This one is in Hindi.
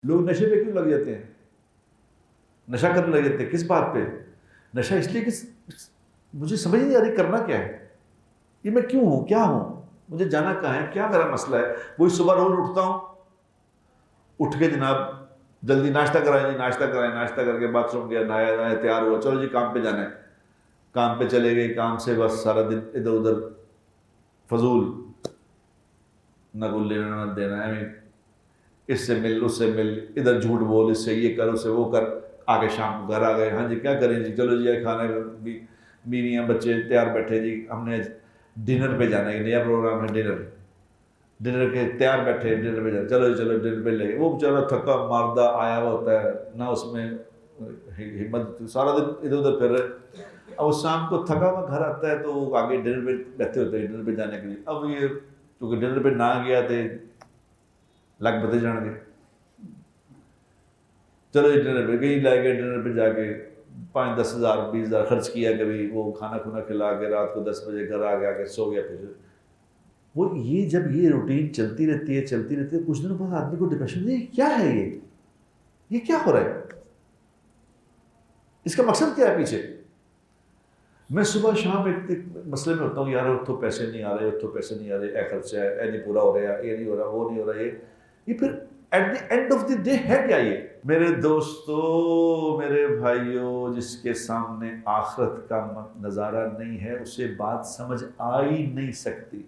लोग नशे पे क्यों लग जाते हैं, नशा करने लग जाते हैं, किस बात पे? नशा इसलिए कि मुझे समझ नहीं आ रही करना क्या है, ये मैं क्यों हूं, क्या हूं, मुझे जाना कहाँ है, क्या मेरा मसला है। वही सुबह रोज उठता हूं, उठ के जनाब जल्दी नाश्ता कराएं जी, नाश्ता कराएं, नाश्ता करके बाथरूम गया, नहाया नहाया, तैयार हुआ, चलो जी काम पे जाना है। काम पे चले गए, काम से बस सारा दिन इधर उधर फजूल, न कुछ लेना न देना, इससे मिल उससे मिल, इधर झूठ बोल, इससे ये कर उससे वो कर, आगे शाम को घर आ गए, हाँ जी क्या करें जी, चलो जी खाना भी, बीवियाँ बच्चे तैयार बैठे जी, हमने डिनर पे जाना है, नया प्रोग्राम है डिनर, डिनर के तैयार बैठे, डिनर पे जाना, चलो जी चलो डिनर पे ले, वो बेचारा थका मारदा आया हुआ होता है ना, उसमें हिम्मत, सारा दिन इधर उधर फिर रहे। अब वो शाम को थका हुआ घर आता है तो वो आगे डिनर पे बैठे होते हैं डिनर पे जाने के लिए। अब ये क्योंकि डिनर पे ना गया थे लग बते जाएंगे, चलो जी डिनर पे कहीं ला गए, डिनर पे जाके 5-10 हज़ार 20 हज़ार खर्च किया, कभी वो खाना खुना खिला के रात को 10 बजे घर आ गया, के सो गया। फिर वो ये जब ये रूटीन चलती रहती है कुछ दिनों बाद आदमी को डिप्रेशन, ये क्या है, ये क्या हो रहा है, इसका मकसद क्या है पीछे। मैं सुबह शाम एक मसले में होता हूँ, यार उतो पैसे नहीं आ रहे, उतो पैसे नहीं आ रहे, ए खर्चा है, ए नहीं पूरा हो रहा, ये नहीं हो रहा, वो नहीं हो रहा, ये फिर at the end of the day है क्या ये। मेरे दोस्तों, मेरे भाइयों, जिसके सामने आखिरत का नज़ारा नहीं है उसे बात समझ आ ही नहीं सकती।